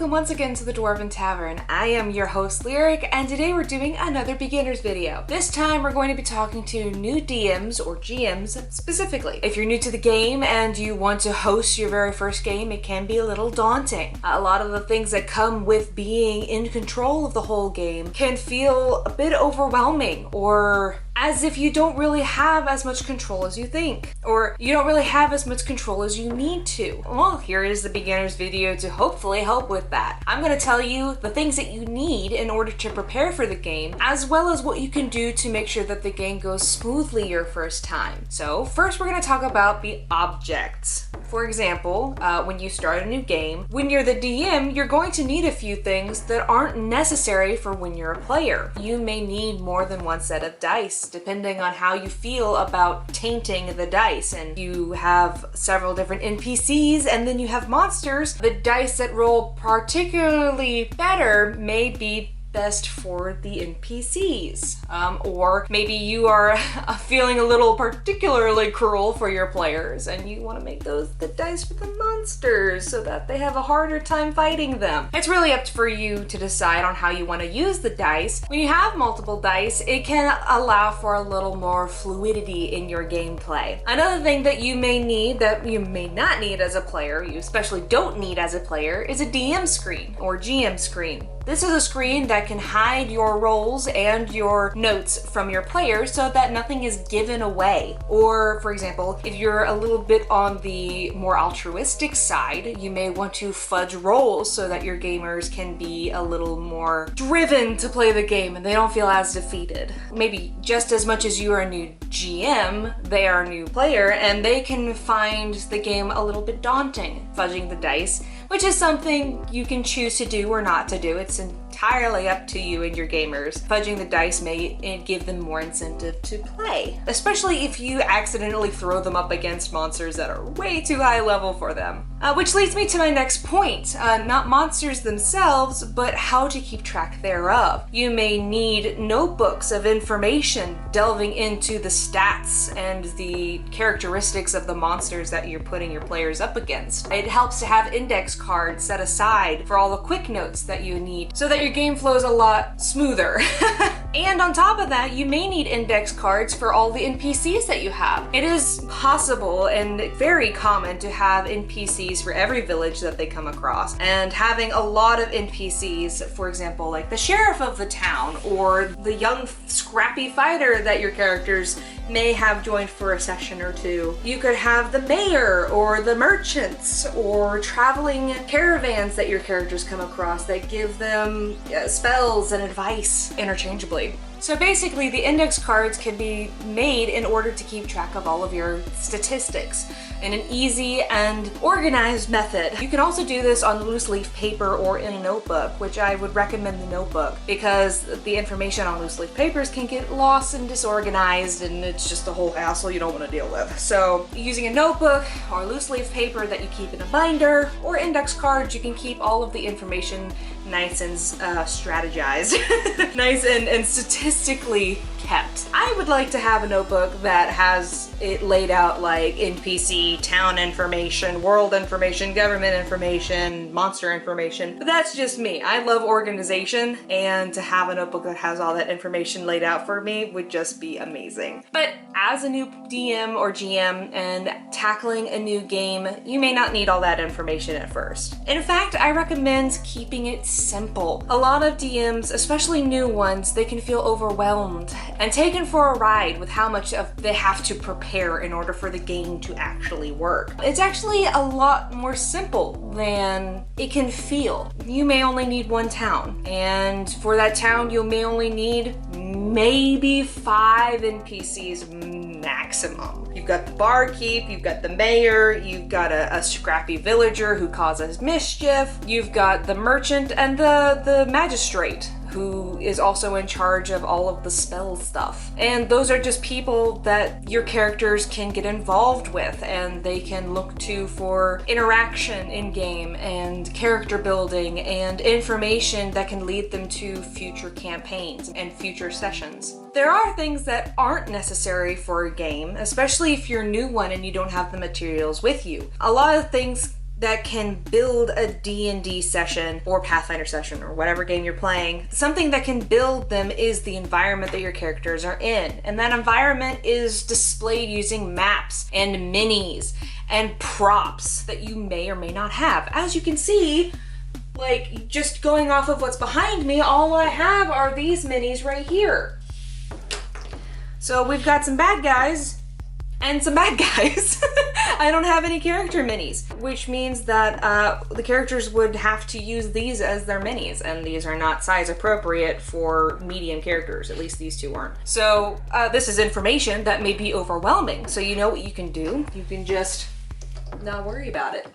welcome once again to the Dwarven Tavern. I am your host Lyric, and today we're doing another beginner's video. This time we're going to be talking to new DMs or GMs specifically. If you're new to the game and you want to host your very first game, it can be a little daunting. A lot of the things that come with being in control of the whole game can feel a bit overwhelming, or as if you don't really have as much control as you think, or you don't really have as much control as you need to. Well, here is the beginner's video to hopefully help with that. I'm going to tell you the things that you need in order to prepare for the game, as well as what you can do to make sure that the game goes smoothly your first time. So first we're going to talk about the objects. For example, when you start a new game, when you're the DM, you're going to need a few things that aren't necessary for when you're a player. You may need more than one set of dice, depending on how you feel about tainting the dice. And you have several different NPCs, and then you have monsters. The dice that roll particularly better may be best for the NPCs. Or maybe you are feeling a little particularly cruel for your players and you want to make those the dice for the monsters so that they have a harder time fighting them. It's really up for you to decide on how you want to use the dice. When you have multiple dice, it can allow for a little more fluidity in your gameplay. Another thing that you may need that you may not need as a player, you especially don't need as a player, is a DM screen or GM screen. This is a screen that can hide your rolls and your notes from your players so that nothing is given away. Or, for example, if you're a little bit on the more altruistic side, you may want to fudge rolls so that your gamers can be a little more driven to play the game and they don't feel as defeated. Maybe just as much as you are a new GM, they are a new player and they can find the game a little bit daunting, fudging the dice, which is something you can choose to do or not to do. It's entirely up to you and your gamers. Fudging the dice may give them more incentive to play, especially if you accidentally throw them up against monsters that are way too high level for them. Which leads me to my next point. Not monsters themselves, but how to keep track thereof. You may need notebooks of information delving into the stats and the characteristics of the monsters that you're putting your players up against. It helps to have index cards set aside for all the quick notes that you need so that your game flows a lot smoother. And on top of that, you may need index cards for all the NPCs that you have. It is possible and very common to have NPCs for every village that they come across. And having a lot of NPCs, for example, like the sheriff of the town or the young scrappy fighter that your characters may have joined for a session or two. You could have the mayor or the merchants or traveling caravans that your characters come across that give them spells and advice interchangeably. So basically, the index cards can be made in order to keep track of all of your statistics in an easy and organized method. You can also do this on loose leaf paper or in a notebook, which I would recommend the notebook because the information on loose leaf papers can get lost and disorganized and it's just a whole hassle you don't want to deal with. So using a notebook or loose leaf paper that you keep in a binder or index cards, you can keep all of the information nice and strategized, nice and statistically kept. I would like to have a notebook that has it laid out like NPC, town information, world information, government information, monster information, but that's just me. I love organization, and to have a notebook that has all that information laid out for me would just be amazing. But as a new DM or GM and tackling a new game, you may not need all that information at first. In fact, I recommend keeping it simple. A lot of DMs, especially new ones, they can feel overwhelmed and taken for a ride with how much they have to prepare in order for the game to actually work. It's actually a lot more simple than it can feel. You may only need one town, and for that town you may only need maybe 5 NPCs maximum. You've got the barkeep, you've got the mayor, you've got a scrappy villager who causes mischief, you've got the merchant and the magistrate who is also in charge of all of the spell stuff. And those are just people that your characters can get involved with and they can look to for interaction in game and character building and information that can lead them to future campaigns and future sessions. There are things that aren't necessary for a game, especially if you're a new one and you don't have the materials with you. A lot of things that can build a D&D session or Pathfinder session or whatever game you're playing, something that can build them is the environment that your characters are in. And that environment is displayed using maps and minis and props that you may or may not have. As you can see, like, just going off of what's behind me, all I have are these minis right here. So we've got some bad guys and some bad guys. I don't have any character minis, which means that the characters would have to use these as their minis, and these are not size appropriate for medium characters. At least these two aren't. So this is information that may be overwhelming. So you know what you can do? You can just not worry about it.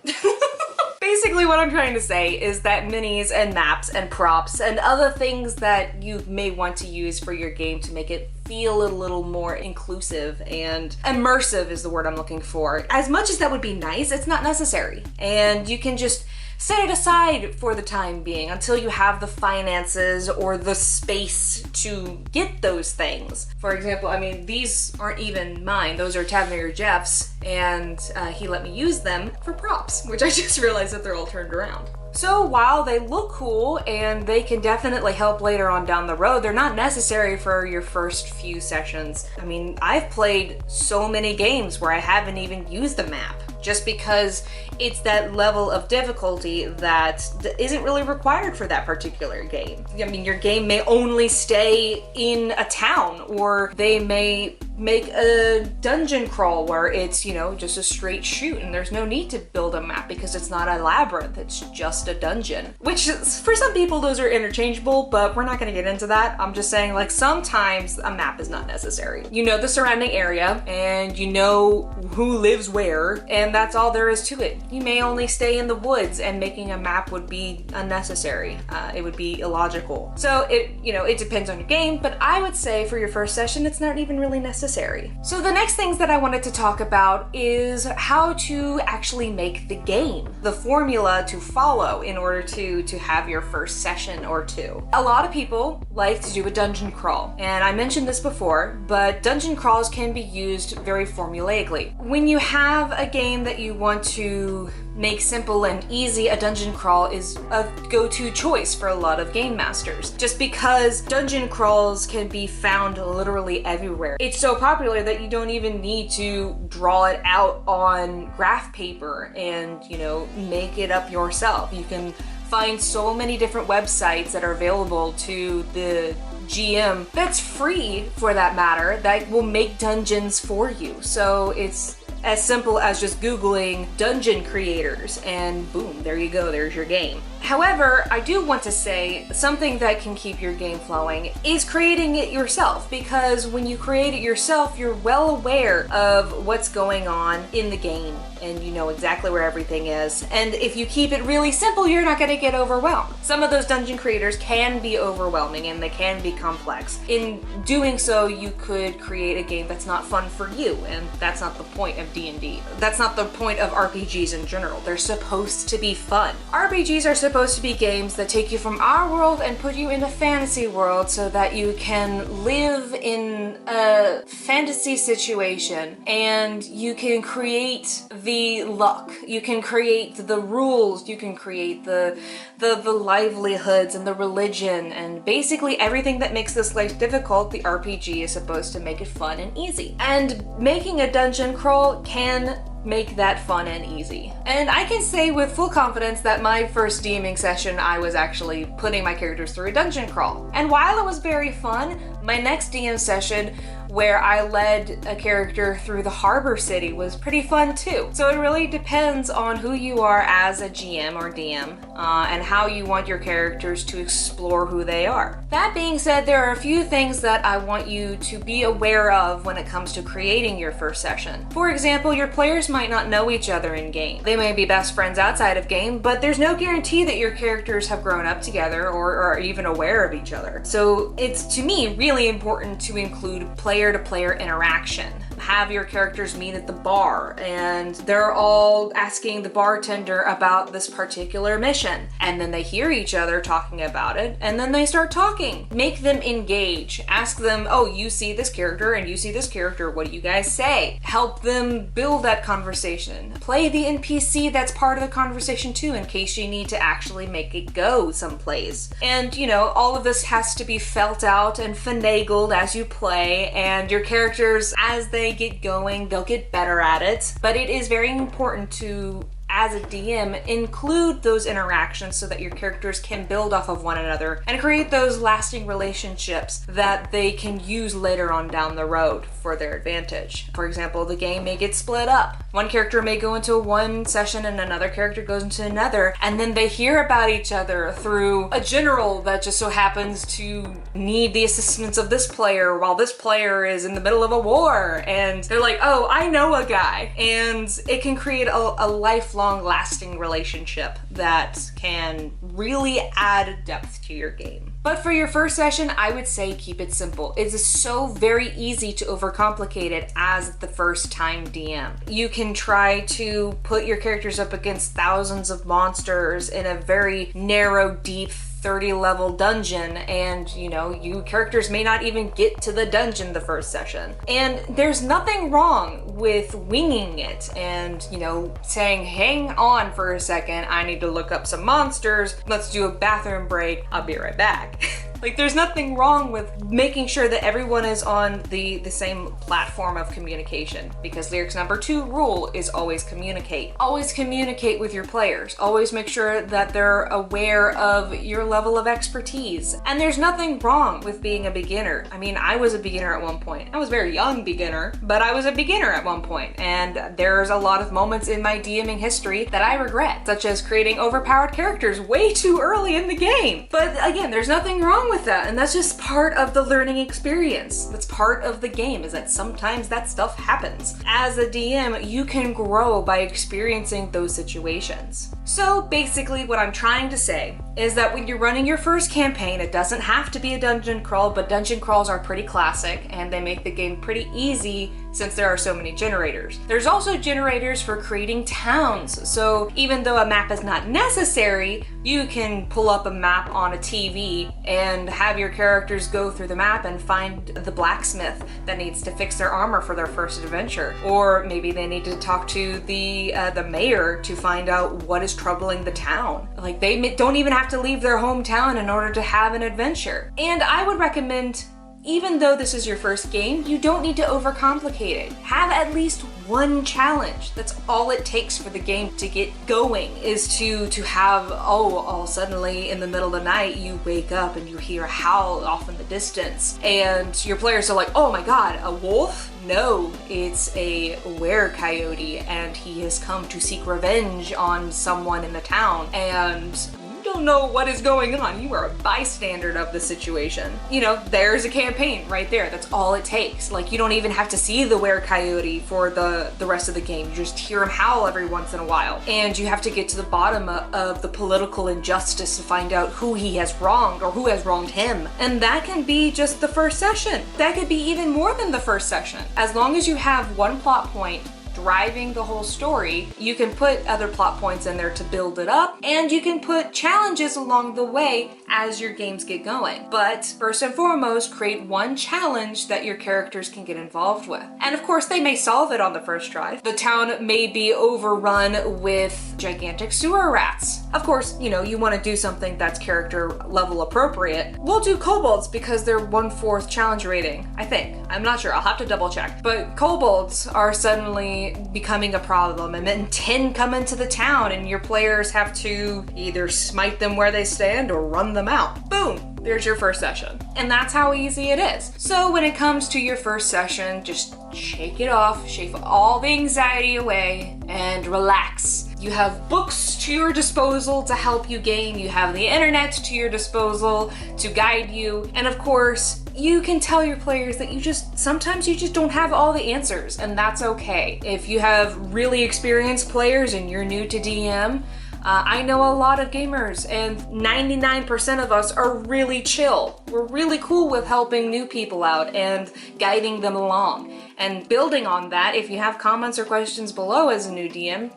Basically what I'm trying to say is that minis and maps and props and other things that you may want to use for your game to make it feel a little more inclusive and immersive is the word I'm looking for. As much as that would be nice, it's not necessary. And you can just set it aside for the time being until you have the finances or the space to get those things. For example, I mean, these aren't even mine. Those are Tavern Jeff's, and he let me use them for props, which I just realized that they're all turned around. So while they look cool and they can definitely help later on down the road, they're not necessary for your first few sessions. I mean, I've played so many games where I haven't even used a map, just because it's that level of difficulty that isn't really required for that particular game. I mean, your game may only stay in a town, or they may make a dungeon crawl where it's, you know, just a straight shoot and there's no need to build a map because it's not a labyrinth, it's just a dungeon. Which is, for some people those are interchangeable, but we're not gonna get into that. I'm just saying, like, sometimes a map is not necessary. You know the surrounding area and you know who lives where, and that's all there is to it. You may only stay in the woods, and making a map would be unnecessary. It would be illogical. So it depends on your game, but I would say for your first session, it's not even really necessary. So the next things that I wanted to talk about is how to actually make the game, the formula to follow in order to have your first session or two. A lot of people like to do a dungeon crawl, and I mentioned this before, but dungeon crawls can be used very formulaically. When you have a game that you want to make simple and easy, a dungeon crawl is a go-to choice for a lot of game masters, just because dungeon crawls can be found literally everywhere. It's so popular that you don't even need to draw it out on graph paper and, you know, make it up yourself. You can find so many different websites that are available to the GM that's free, for that matter, that will make dungeons for you. So it's as simple as just Googling dungeon creators and boom, there you go, there's your game. However, I do want to say something that can keep your game flowing is creating it yourself, because when you create it yourself, you're well aware of what's going on in the game and you know exactly where everything is. And if you keep it really simple, you're not going to get overwhelmed. Some of those dungeon creators can be overwhelming and they can be complex. In doing so, you could create a game that's not fun for you, and that's not the point of D&D. That's not the point of RPGs in general. They're supposed to be fun. RPGs are supposed to be games that take you from our world and put you in a fantasy world so that you can live in a fantasy situation and you can create the luck, you can create the rules, you can create the livelihoods and the religion and basically everything that makes this life difficult. The RPG is supposed to make it fun and easy. And making a dungeon crawl can make that fun and easy. And I can say with full confidence that my first DMing session, I was actually putting my characters through a dungeon crawl. And while it was very fun, my next DM session where I led a character through the harbor city was pretty fun too. So it really depends on who you are as a GM or DM and how you want your characters to explore who they are. That being said, there are a few things that I want you to be aware of when it comes to creating your first session. For example, your players might not know each other in game. They may be best friends outside of game, but there's no guarantee that your characters have grown up together or are even aware of each other. So it's, to me, really important to include player-to-player interaction. have your characters meet at the bar and they're all asking the bartender about this particular mission. And then they hear each other talking about it and then they start talking. Make them engage. Ask them, oh, you see this character and you see this character. What do you guys say? Help them build that conversation. Play the NPC that's part of the conversation too in case you need to actually make it go someplace. And you know, all of this has to be felt out and finagled as you play, and your characters, as they get going, they'll get better at it. But it is very important to, as a DM, include those interactions so that your characters can build off of one another and create those lasting relationships that they can use later on down the road for their advantage. For example, the game may get split up. One character may go into one session and another character goes into another, and then they hear about each other through a general that just so happens to need the assistance of this player while this player is in the middle of a war, and they're like, oh, I know a guy. And it can create a lifelong lasting relationship that can really add depth to your game. But for your first session, I would say keep it simple. It is so very easy to overcomplicate it as the first time DM. You can try to put your characters up against thousands of monsters in a very narrow, deep 30-level dungeon, and you know, you characters may not even get to the dungeon the first session. And there's nothing wrong with winging it and, you know, saying, hang on for a second, I need to look up some monsters, let's do a bathroom break, I'll be right back. Like, there's nothing wrong with making sure that everyone is on the same platform of communication, because Lyric's number 2 rule is always communicate. Always communicate with your players. Always make sure that they're aware of your level of expertise. And there's nothing wrong with being a beginner. I mean, I was a beginner at one point. I was a very young beginner, but I was a beginner at one point. And there's a lot of moments in my DMing history that I regret, such as creating overpowered characters way too early in the game. But again, there's nothing wrong with that, and that's just part of the learning experience. That's part of the game, is that sometimes that stuff happens. As a DM, you can grow by experiencing those situations. So basically what I'm trying to say is that when you're running your first campaign, it doesn't have to be a dungeon crawl, but dungeon crawls are pretty classic and they make the game pretty easy since there are so many generators. There's also generators for creating towns. So even though a map is not necessary, you can pull up a map on a TV and have your characters go through the map and find the blacksmith that needs to fix their armor for their first adventure. Or maybe they need to talk to the mayor to find out what is troubling the town. Like, they don't even have to leave their hometown in order to have an adventure. And I would recommend, even though this is your first game, you don't need to overcomplicate it. Have at least one challenge. That's all it takes for the game to get going, is to have, all suddenly in the middle of the night, you wake up and you hear a howl off in the distance. And your players are like, oh my god, a wolf? No, it's a were-coyote and he has come to seek revenge on someone in the town. And don't know what is going on. You are a bystander of the situation. You know, there's a campaign right there. That's all it takes. Like, you don't even have to see the were-coyote for the rest of the game. You just hear him howl every once in a while. And you have to get to the bottom of the political injustice to find out who he has wronged or who has wronged him. And that can be just the first session. That could be even more than the first session. As long as you have one plot point driving the whole story, you can put other plot points in there to build it up, and you can put challenges along the way as your games get going. But first and foremost, create one challenge that your characters can get involved with. And of course, they may solve it on the first try. The town may be overrun with gigantic sewer rats. Of course, you know, you want to do something that's character level appropriate. We'll do kobolds because they're 1/4 challenge rating, I think. I'm not sure, I'll have to double check. But kobolds are suddenly becoming a problem, and then 10 come into the town and your players have to either smite them where they stand or run them out. Boom! There's your first session. And that's how easy it is. So when it comes to your first session, just shake it off, shake all the anxiety away, and relax. You have books to your disposal to help you game, you have the internet to your disposal to guide you, and of course, you can tell your players that sometimes you just don't have all the answers, and that's okay. If you have really experienced players and you're new to DM, I know a lot of gamers, and 99% of us are really chill. We're really cool with helping new people out and guiding them along. And building on that, if you have comments or questions below as a new DM,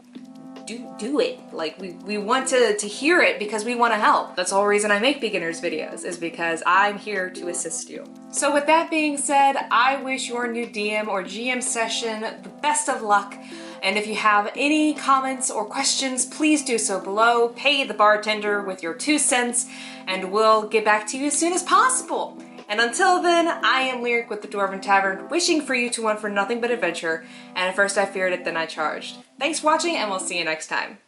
do it. Like, we want to hear it because we want to help. That's the whole reason I make beginners videos, is because I'm here to assist you. So with that being said, I wish your new DM or GM session the best of luck. And if you have any comments or questions, please do so below. Pay the bartender with your 2 cents, and we'll get back to you as soon as possible. And until then, I am Lyric with the Dwarven Tavern, wishing for you to want for nothing but adventure. And at first I feared it, then I charged. Thanks for watching, and we'll see you next time.